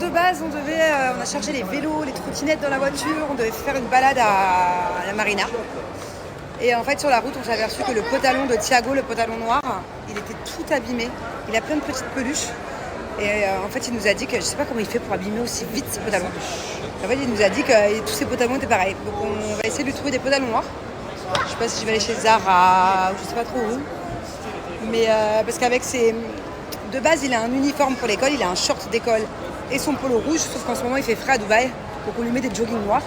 de base, on a chargé les vélos, les trottinettes dans la voiture, on devait faire une balade à la marina. Et en fait, sur la route, on s'est aperçu que le pantalon de Thiago, le pantalon noir, il était tout abîmé. Il a plein de petites peluches. Et en fait, il nous a dit que je sais pas comment il fait pour abîmer aussi vite ses pantalons. En fait, il nous a dit que tous ses pantalons étaient pareils. Donc, on va essayer de lui trouver des pantalons noirs. Je sais pas si je vais aller chez Zara ou je sais pas trop où. Mais parce qu'avec ses... De base, il a un uniforme pour l'école, il a un short d'école et son polo rouge, sauf qu'en ce moment, il fait frais à Dubaï. Donc, on lui met des joggings noirs.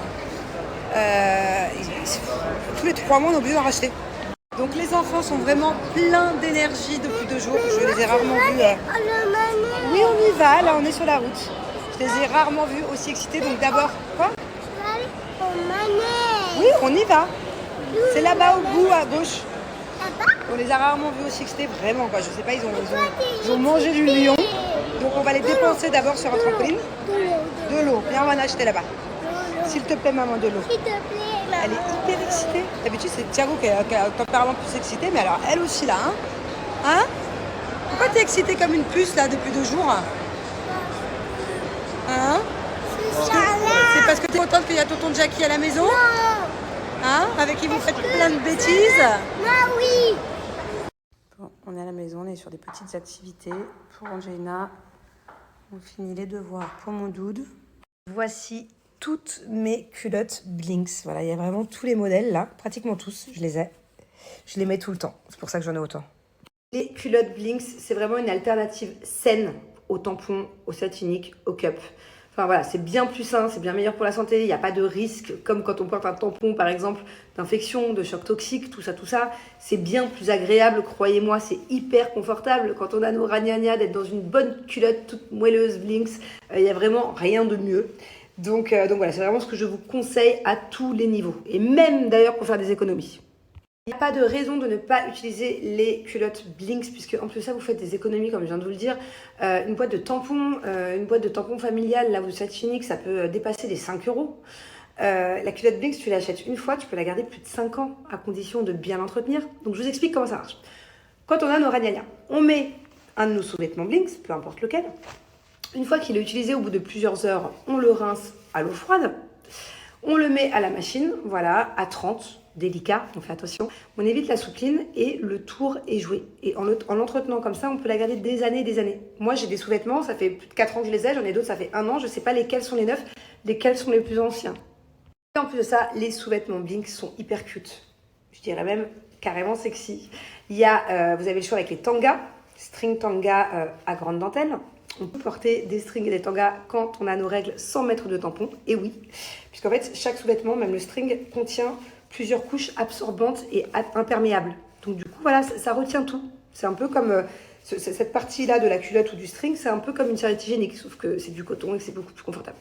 Tous les 3 mois, on est obligé d'en racheter. Donc, les enfants sont vraiment pleins d'énergie depuis 2 jours. Je les ai rarement vus. Oui, on y va. Là, on est sur la route. Je les ai rarement vus aussi excités. Donc, d'abord, quoi? Oui, on y va. C'est là-bas au bout, à gauche. On les a rarement vus aussi excités, vraiment quoi. Je sais pas, ils ont mangé du lion. Donc on va les dépenser d'abord sur un trampoline. De l'eau. Viens, on va en acheter là-bas. S'il te plaît, maman, de l'eau. S'il te plaît, maman. Elle est hyper excitée. D'habitude, c'est Thiago qui est apparemment plus excité, mais alors elle aussi là, hein? Pourquoi t'es excitée comme une puce là depuis 2 jours? Hein? C'est parce que t'es contente qu'il y a tonton Jackie à la maison? Hein? Avec qui vous faites plein de bêtises? Ah oui. Bon, on est à la maison, on est sur des petites activités pour Angelina. On finit les devoirs pour mon dude. Voici toutes mes culottes Blinks. Voilà, il y a vraiment tous les modèles là, pratiquement tous, je les ai. Je les mets tout le temps, c'est pour ça que j'en ai autant. Les culottes Blinks, c'est vraiment une alternative saine aux tampons, aux sets uniques, aux cups. Enfin voilà, c'est bien plus sain, c'est bien meilleur pour la santé, il n'y a pas de risque, comme quand on porte un tampon par exemple, d'infection, de choc toxique, tout ça. C'est bien plus agréable, croyez-moi, c'est hyper confortable. Quand on a nos ragnagnas, d'être dans une bonne culotte toute moelleuse Blinks, il n'y a vraiment rien de mieux. Donc voilà, c'est vraiment ce que je vous conseille à tous les niveaux. Et même d'ailleurs pour faire des économies. Il n'y a pas de raison de ne pas utiliser les culottes Blinks, puisque en plus ça, vous faites des économies, comme je viens de vous le dire. Une boîte de tampons familiale, là, vous êtes unique, ça peut dépasser les 5 €. La culotte Blinks, tu l'achètes une fois, tu peux la garder plus de 5 ans, à condition de bien l'entretenir. Donc, je vous explique comment ça marche. Quand on a nos ragnagnas, on met un de nos sous-vêtements Blinks, peu importe lequel. Une fois qu'il est utilisé, au bout de plusieurs heures, on le rince à l'eau froide. On le met à la machine, voilà, à 30, délicat, on fait attention. On évite la soupline et le tour est joué. Et en l'entretenant comme ça, on peut la garder des années et des années. Moi, j'ai des sous-vêtements, ça fait plus de 4 ans que je les ai, j'en ai d'autres, ça fait 1 an. Je ne sais pas lesquels sont les neufs, lesquels sont les plus anciens. Et en plus de ça, les sous-vêtements Blinks sont hyper cute. Je dirais même carrément sexy. Il y a, vous avez le choix avec les tangas, string tanga à grande dentelle. On peut porter des strings et des tangas quand on a nos règles sans mettre de tampon. Et oui, puisqu'en fait, chaque sous-vêtement, même le string, contient plusieurs couches absorbantes et imperméables. Donc du coup, voilà, ça retient tout. C'est un peu comme cette partie-là de la culotte ou du string, c'est un peu comme une serviette hygiénique, sauf que c'est du coton et que c'est beaucoup plus confortable.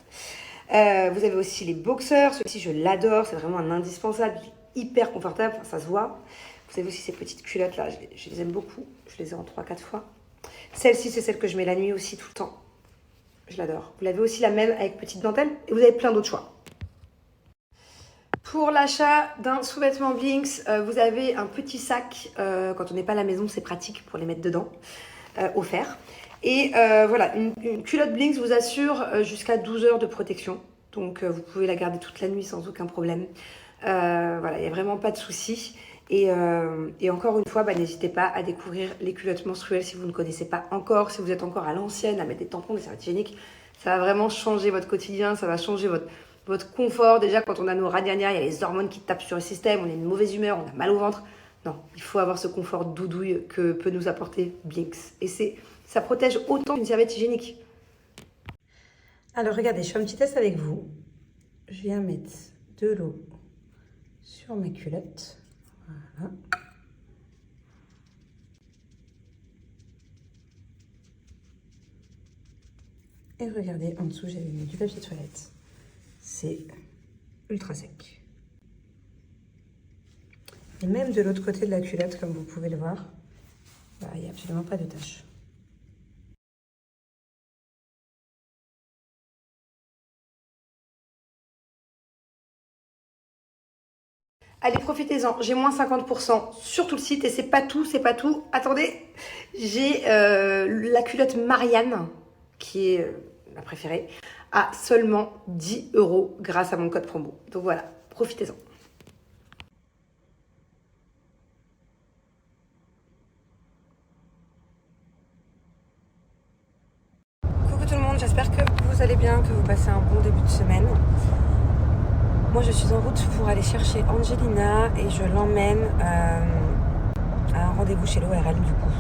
Vous avez aussi les boxers. Celui-ci, je l'adore, c'est vraiment un indispensable, hyper confortable, enfin, ça se voit. Vous avez aussi ces petites culottes-là, je les aime beaucoup. Je les ai en 3-4 fois. Celle-ci, c'est celle que je mets la nuit aussi tout le temps. Je l'adore. Vous l'avez aussi la même avec petite dentelle et vous avez plein d'autres choix. Pour l'achat d'un sous-vêtement Blinks, vous avez un petit sac. Quand on n'est pas à la maison, c'est pratique pour les mettre dedans, offert. Et voilà, une culotte Blinks vous assure jusqu'à 12 heures de protection. Donc vous pouvez la garder toute la nuit sans aucun problème. Voilà, il n'y a vraiment pas de souci. Et encore une fois, n'hésitez pas à découvrir les culottes menstruelles si vous ne connaissez pas encore, si vous êtes encore à l'ancienne, à mettre des tampons, des serviettes hygiéniques. Ça va vraiment changer votre quotidien, ça va changer votre confort. Déjà, quand on a nos ragnagnas, il y a les hormones qui tapent sur le système, on est une mauvaise humeur, on a mal au ventre. Non, il faut avoir ce confort doudouille que peut nous apporter Blinks. Et ça protège autant qu'une serviette hygiénique. Alors regardez, je fais un petit test avec vous. Je viens mettre de l'eau sur ma culotte. Voilà. Et regardez, en dessous, j'avais mis du papier toilette. C'est ultra sec. Et même de l'autre côté de la culotte, comme vous pouvez le voir, il n'y a absolument pas de tache. Allez, profitez-en, j'ai moins 50% sur tout le site et c'est pas tout, c'est pas tout. Attendez, j'ai la culotte Marianne qui est ma préférée, à seulement 10 € grâce à mon code promo. Donc voilà, profitez-en. Coucou tout le monde, j'espère que vous allez bien, que vous passez un bon début de semaine. Moi je suis en route pour aller chercher Angelina et je l'emmène à un rendez-vous chez l'ORL du coup.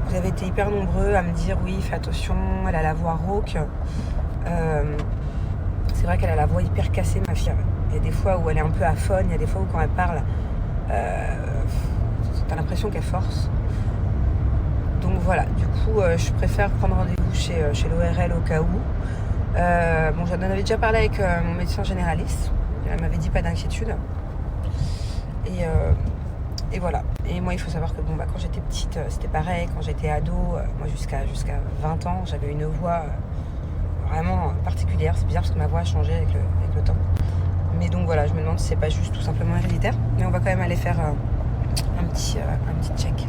Vous avez été hyper nombreux à me dire oui, fais attention, elle a la voix rauque. C'est vrai qu'elle a la voix hyper cassée, ma fille. Il y a des fois où elle est un peu aphone, il y a des fois où quand elle parle, t'as l'impression qu'elle force. Donc voilà, du coup, je préfère prendre rendez-vous chez l'ORL au cas où. Bon, j'en avais déjà parlé avec mon médecin généraliste. Elle m'avait dit pas d'inquiétude. Et voilà. Et moi, il faut savoir que bon, quand j'étais petite, c'était pareil. Quand j'étais ado, moi jusqu'à 20 ans, j'avais une voix vraiment particulière. C'est bizarre parce que ma voix a changé avec le temps. Mais donc voilà, je me demande si c'est pas juste tout simplement héréditaire. Mais on va quand même aller faire un petit check.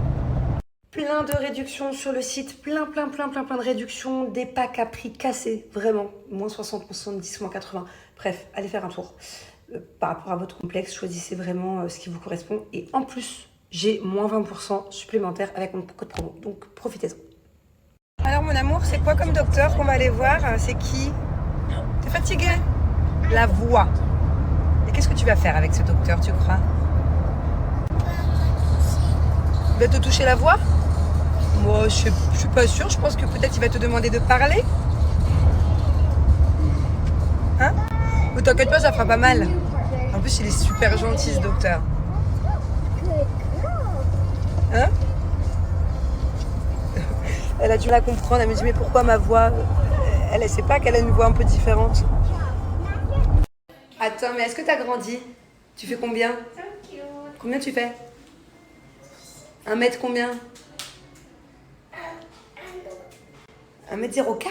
Plein de réductions sur le site, plein de réductions, des packs à prix cassés, vraiment, moins 60, moins 70, moins 80. Bref, allez faire un tour. Par rapport à votre complexe, choisissez vraiment ce qui vous correspond. Et en plus, j'ai moins 20% supplémentaire avec mon code promo, donc profitez-en. Alors mon amour, c'est quoi comme docteur qu'on va aller voir? C'est qui? T'es fatiguée? La voix. Et qu'est-ce que tu vas faire avec ce docteur, tu crois? Il va te toucher la voix? Moi, je suis pas sûre. Je pense que peut-être il va te demander de parler. Hein? Mais t'inquiète pas, ça fera pas mal. En plus, il est super gentil, ce docteur. Hein? Elle a dû la comprendre. Elle me dit, mais pourquoi ma voix? Elle sait pas qu'elle a une voix un peu différente. Attends, mais est-ce que t'as grandi? Tu fais combien? Combien tu fais? 1 mètre combien? 1m04.